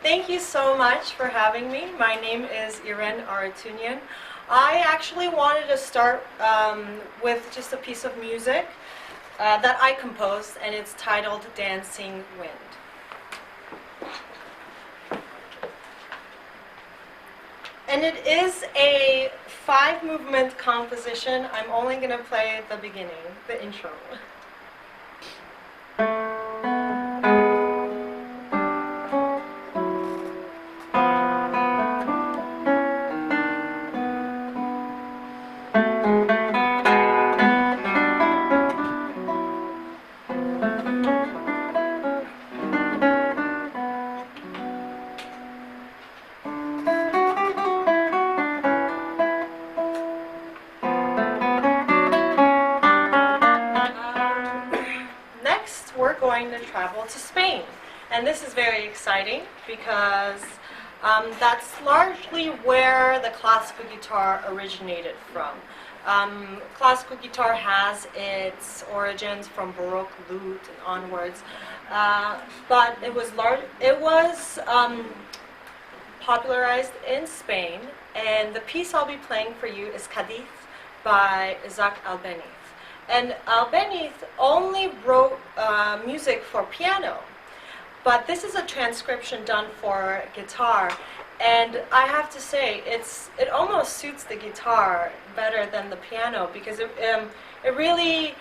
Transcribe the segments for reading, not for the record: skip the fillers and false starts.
Thank you so much for having me. My name is Iren Arutyunyan. I actually wanted to start with just a piece of music that I composed, and it's titled Dancing Wind. And it is a 5-movement composition. I'm only going to play the beginning, the intro. Next, we're going to travel to Spain. And this is very exciting because that's largely where the classical guitar originated from. Classical guitar has its origins from Baroque lute and onwards, but it was popularized in Spain. And the piece I'll be playing for you is Cadiz by Isaac Albeniz. And Albeniz only wrote music for piano, but this is a transcription done for guitar. And I have to say, it almost suits the guitar better than the piano, because it really,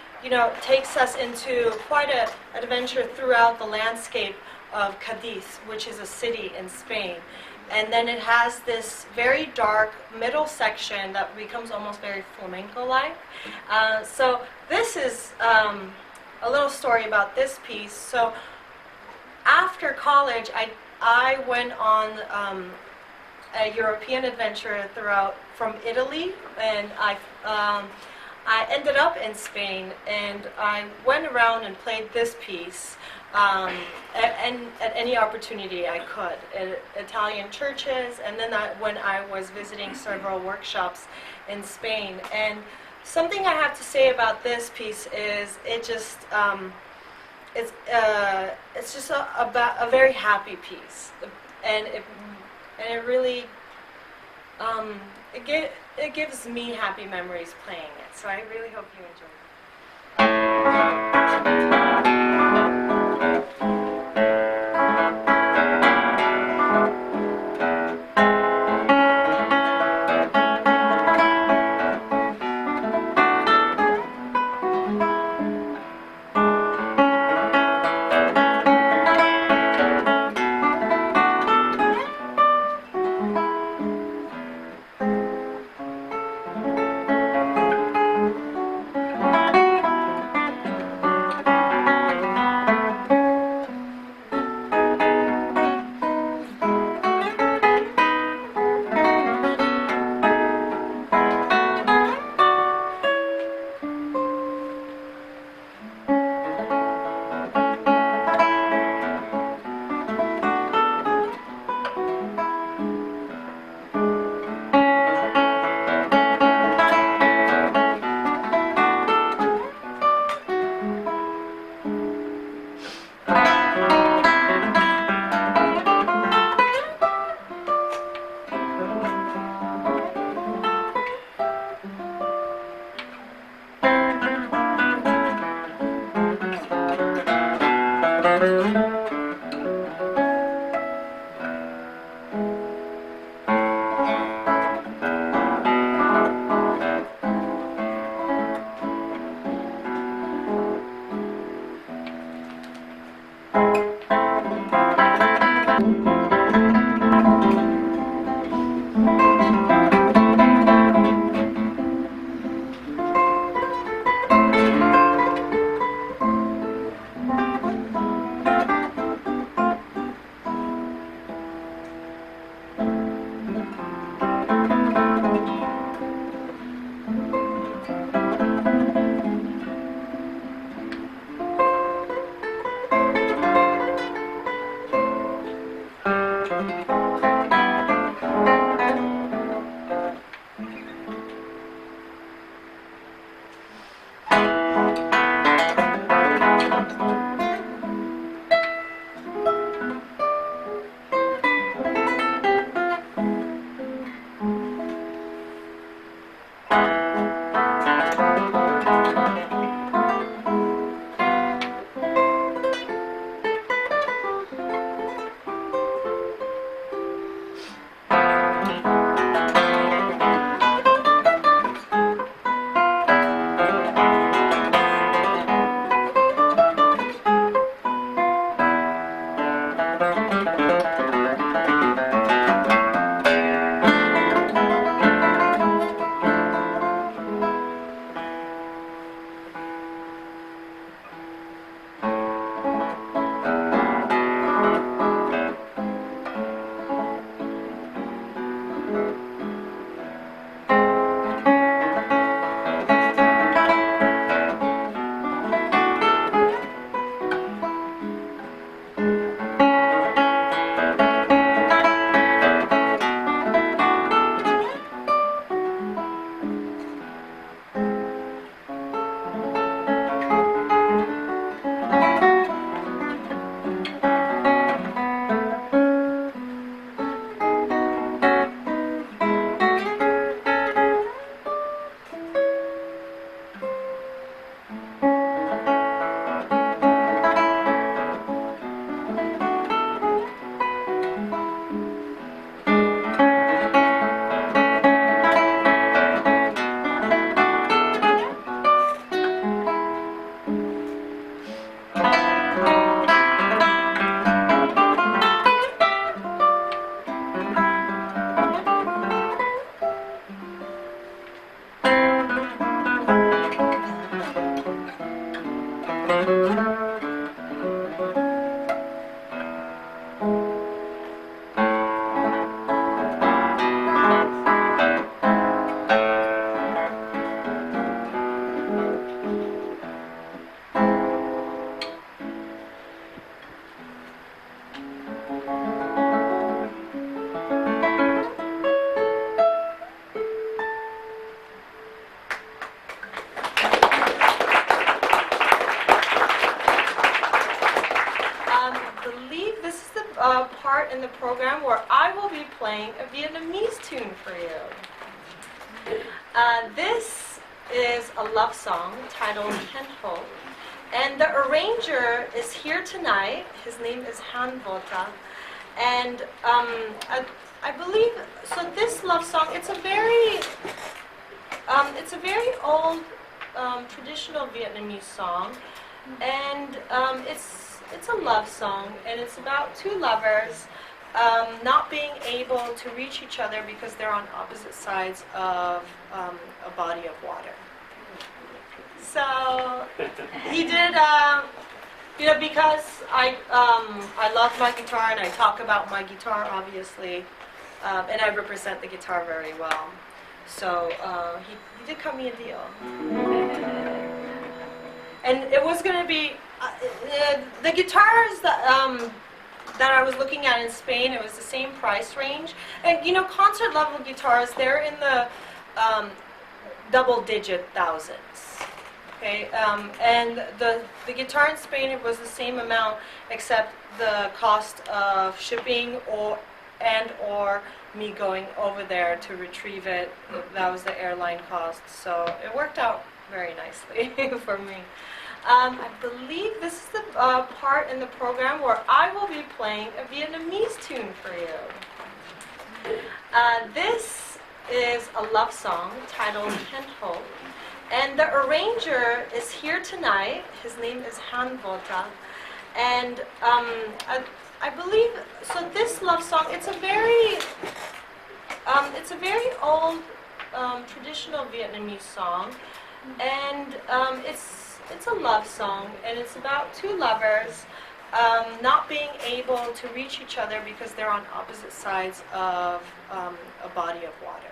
takes us into quite an adventure throughout the landscape of Cadiz, which is a city in Spain. And then it has this very dark middle section that becomes almost very flamenco-like. So this is a little story about this piece. So after college, I went on a European adventure from Italy, and I ended up in Spain, and I went around and played this piece at any opportunity I could, at Italian churches, and then when I was visiting several workshops in Spain. And something I have to say about this piece is it's just a very happy piece, and it really it gives me happy memories playing it. So I really hope you enjoy it. part in the program where I will be playing a Vietnamese tune for you. This is a love song titled Hen Ho, and the arranger is here tonight. His name is Han Vota, and I believe so. This love song, it's a very old traditional Vietnamese song, and it's a love song, and it's about two lovers not being able to reach each other because they're on opposite sides of a body of water. So he did, because I love my guitar and I talk about my guitar, obviously, and I represent the guitar very well. So he did cut me a deal. And it was going to be, the guitars that I was looking at in Spain, it was the same price range. And concert level guitars, they're in the double-digit thousands. Okay, and the guitar in Spain, it was the same amount, except the cost of shipping or me going over there to retrieve it. That was the airline cost. So it worked out very nicely for me. I believe this is the part in the program where I will be playing a Vietnamese tune for you. This is a love song titled Hen Ho, and the arranger is here tonight. His name is Han Vota, and I believe so. This love song, it's a very old traditional Vietnamese song, and it's a love song, and it's about two lovers not being able to reach each other because they're on opposite sides of a body of water.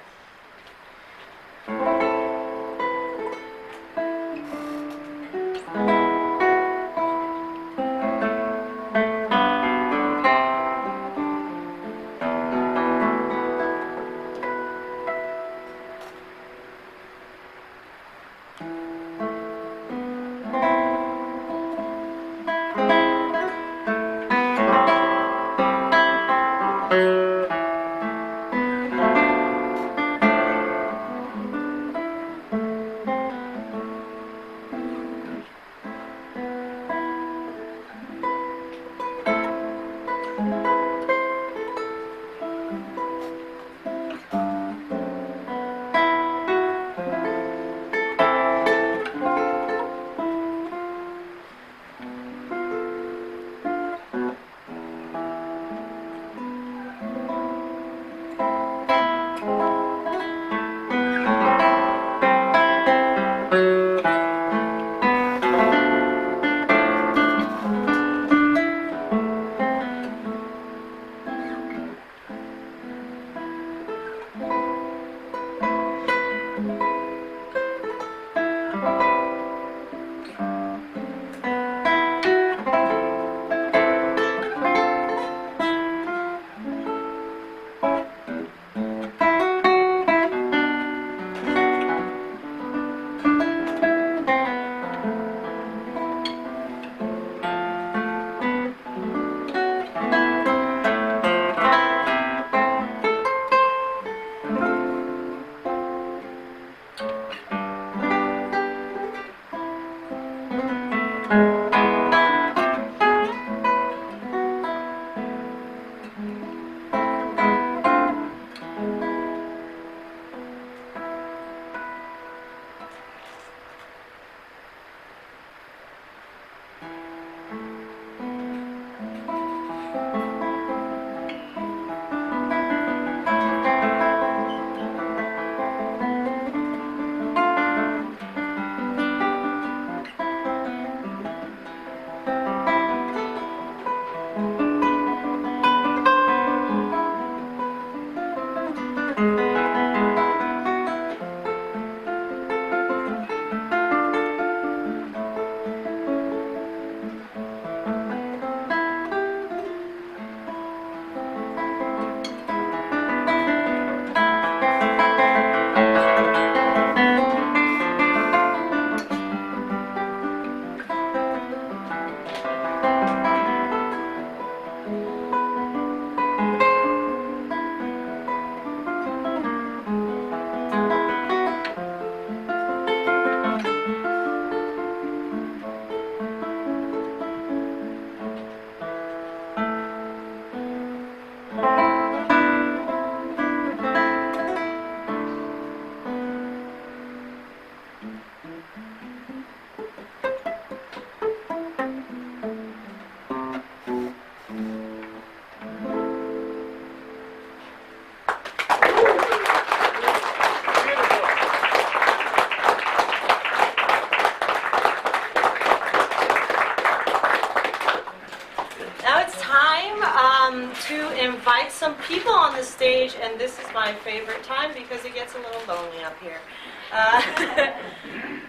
to invite some people on the stage, and this is my favorite time because it gets a little lonely up here.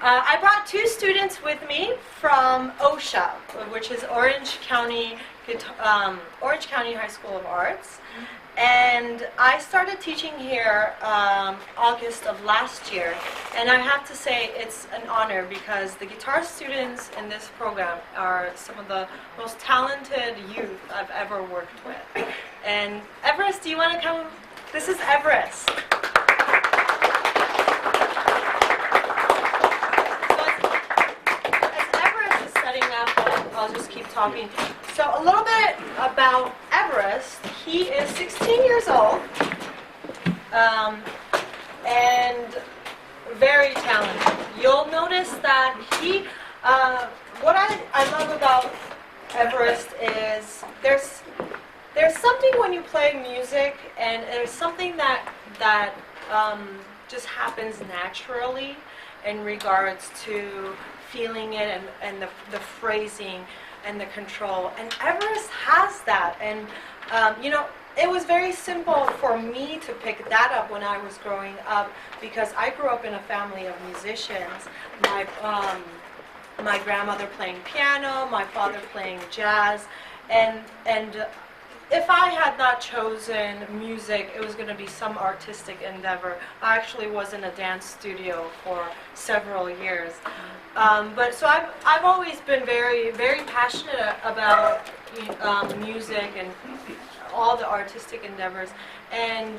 I brought two students with me from OSHA, which is Orange County High School of Arts. And I started teaching here August of last year, and I have to say it's an honor because the guitar students in this program are some of the most talented youth I've ever worked with. And Everest, do you want to come? This is Everest. So as Everest is setting up, I'll just keep talking. So a little bit about Everest. He is 16 years old and very talented. You'll notice that what I love about Everest is there's something when you play music, and there's something that just happens naturally in regards to feeling it and the phrasing and the control, and Everest has that. And it was very simple for me to pick that up when I was growing up because I grew up in a family of musicians. My grandmother playing piano, my father playing jazz, and if I had not chosen music, it was going to be some artistic endeavor. I actually was in a dance studio for several years. But so I've always been very, very passionate about music and all the artistic endeavors. And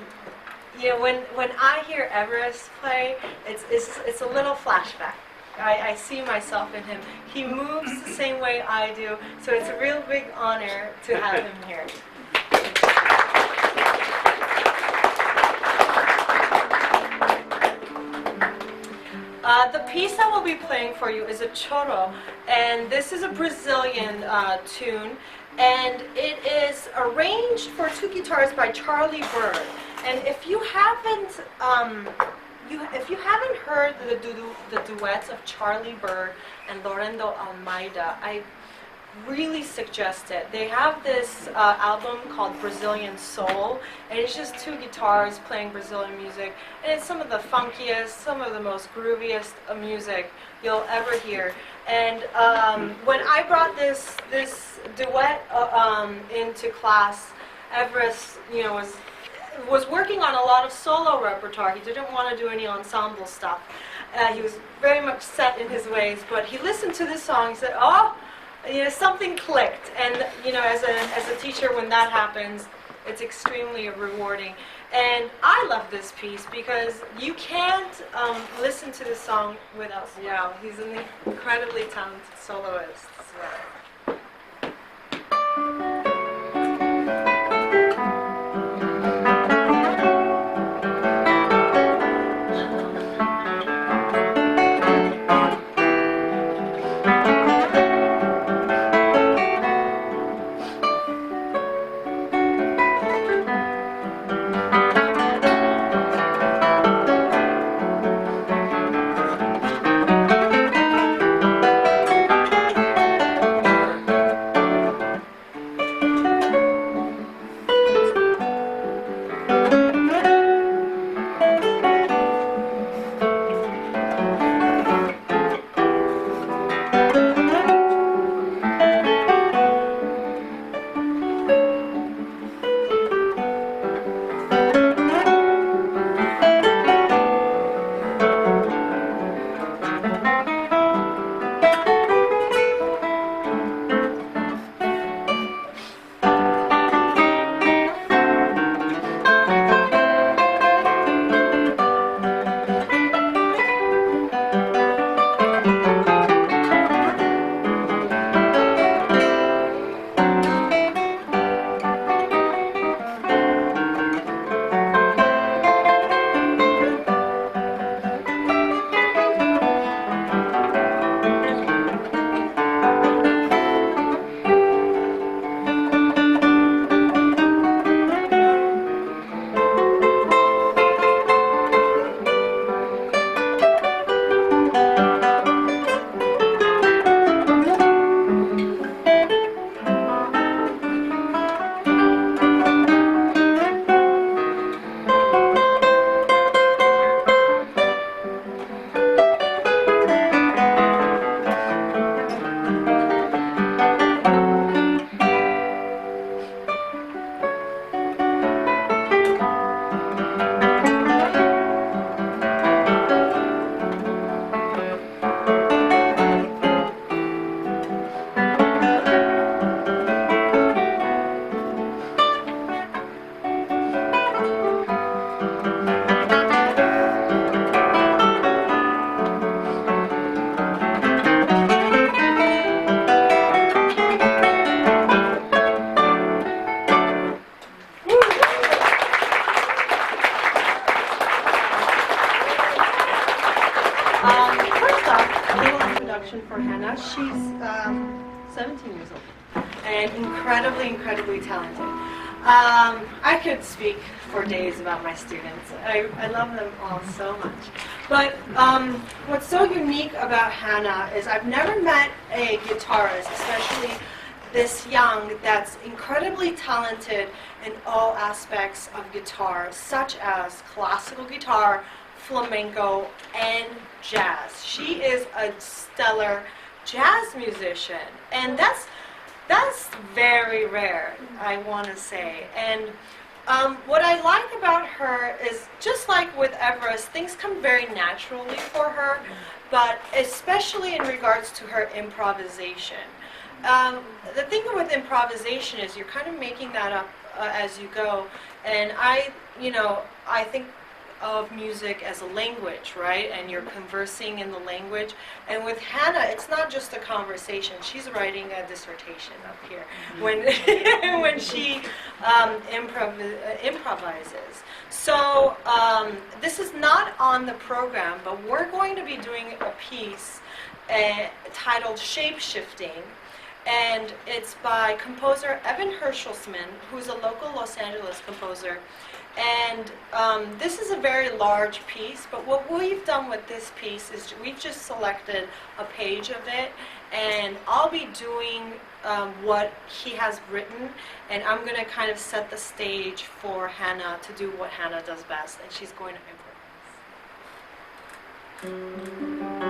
when I hear Everest play, it's a little flashback. I see myself in him. He moves the same way I do, so it's a real big honor to have him here. The piece I will be playing for you is a choro, and this is a Brazilian tune, and it is arranged for two guitars by Charlie Bird. And if you haven't heard the duets of Charlie Bird and Lorendo Almeida, I really suggest it. They have this album called Brazilian Soul, and it's just two guitars playing Brazilian music, and it's some of the funkiest, some of the most grooviest music you'll ever hear. And when I brought this duet into class, Everest, was working on a lot of solo repertoire. He didn't want to do any ensemble stuff. He was very much set in his ways, but he listened to this song and said, "Oh, something clicked." And as a teacher, when that happens, it's extremely rewarding. And I love this piece because you can't listen to this song without Xiao. He's an incredibly talented soloist as well. introduction for Hannah. She's 17 years old and incredibly talented. I could speak for days about my students. I love them all so much. But what's so unique about Hannah is I've never met a guitarist, especially this young, that's incredibly talented in all aspects of guitar, such as classical guitar, flamenco, and jazz. She is a stellar jazz musician, and that's very rare, I want to say. And what I like about her is, just like with Everest, things come very naturally for her, but especially in regards to her improvisation. The thing with improvisation is you're kind of making that up as you go, and I think of music as a language, right? And you're conversing in the language. And with Hannah, it's not just a conversation. She's writing a dissertation up here when she improvises. So this is not on the program, but we're going to be doing a piece titled Shape Shifting. And it's by composer Evan Herschelsman, who's a local Los Angeles composer. And this is a very large piece, but what we've done with this piece is we've just selected a page of it, and I'll be doing what he has written, and I'm going to kind of set the stage for Hannah to do what Hannah does best, and she's going to improvise.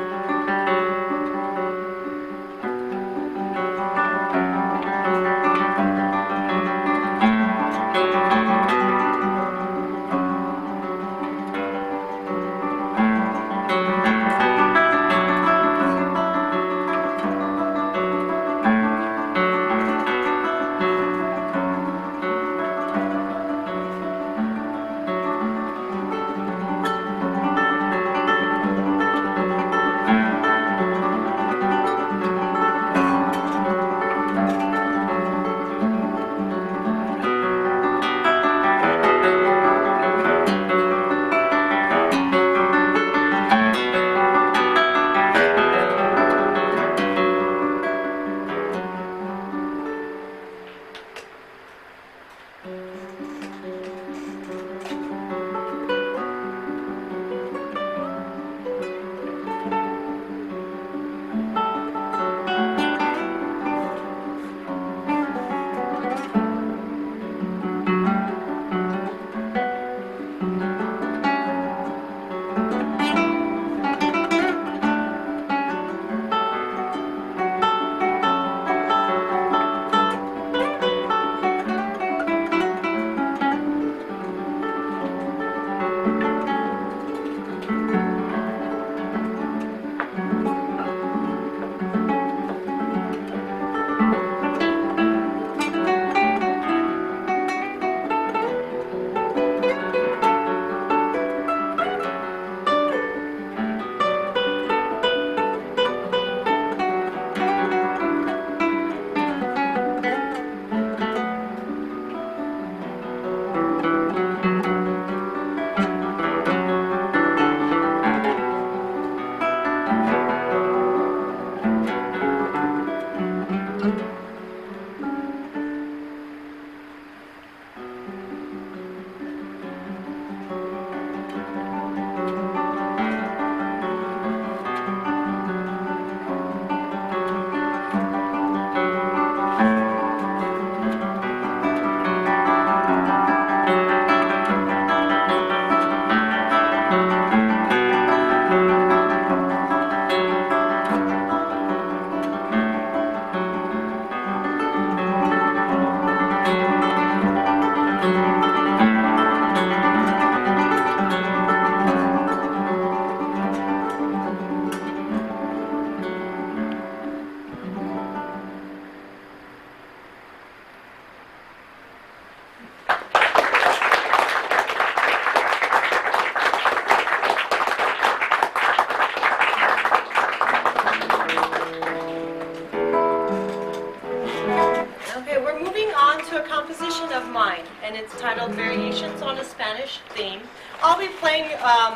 variations on a Spanish theme. I'll be playing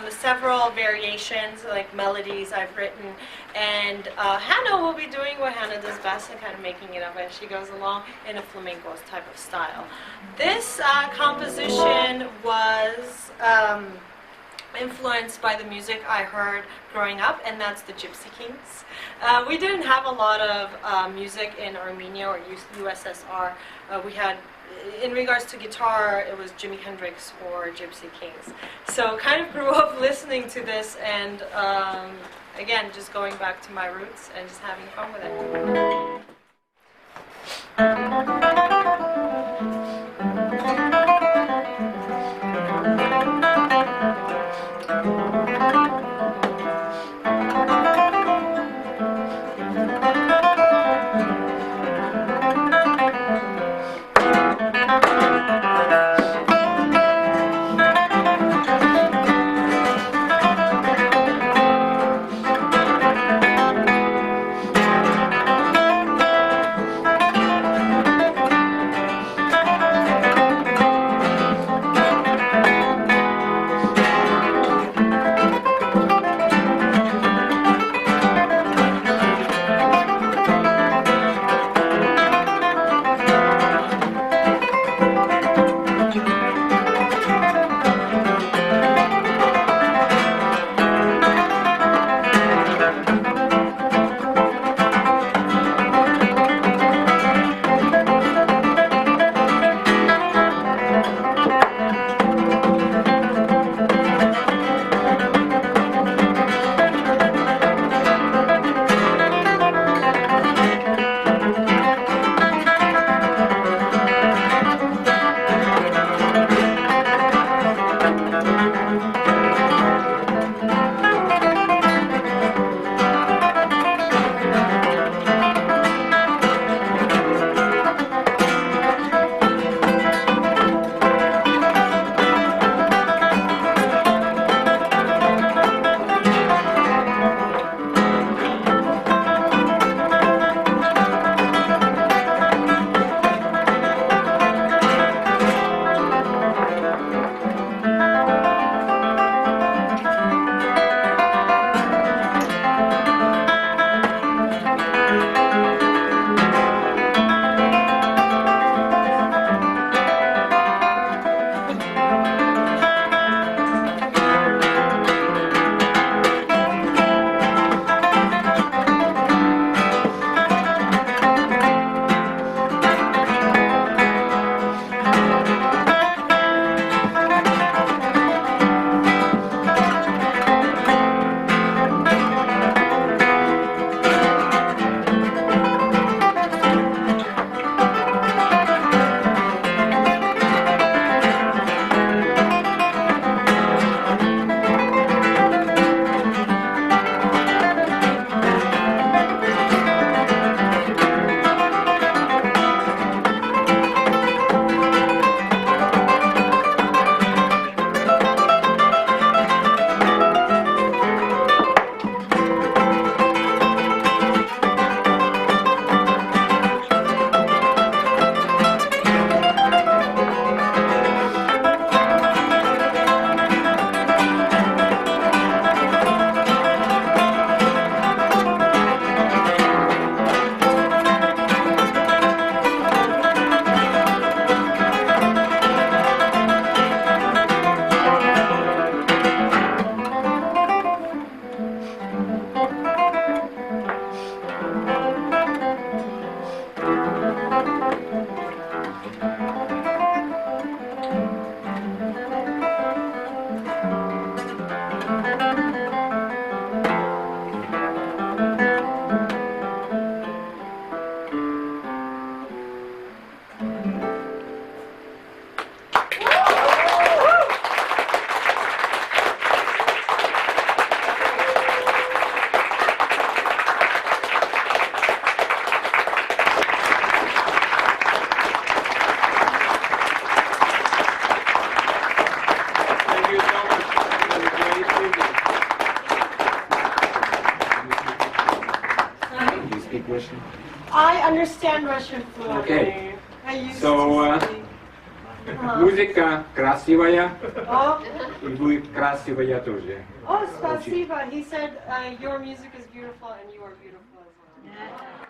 several variations, like melodies I've written, and Hannah will be doing what Hannah does best and kind of making it up as she goes along in a flamenco type of style. This composition was influenced by the music I heard growing up, and that's the Gypsy Kings. We didn't have a lot of music in Armenia or USSR. We had, in regards to guitar, it was Jimi Hendrix or Gypsy Kings. So kind of grew up listening to this, and again, just going back to my roots and just having fun with it. Russian? I understand Russian fluently. Okay. I used So, to speak. Музыка красивая, Oh, и вы красивая тоже. oh, spasiba. He said your music is beautiful and you are beautiful as well.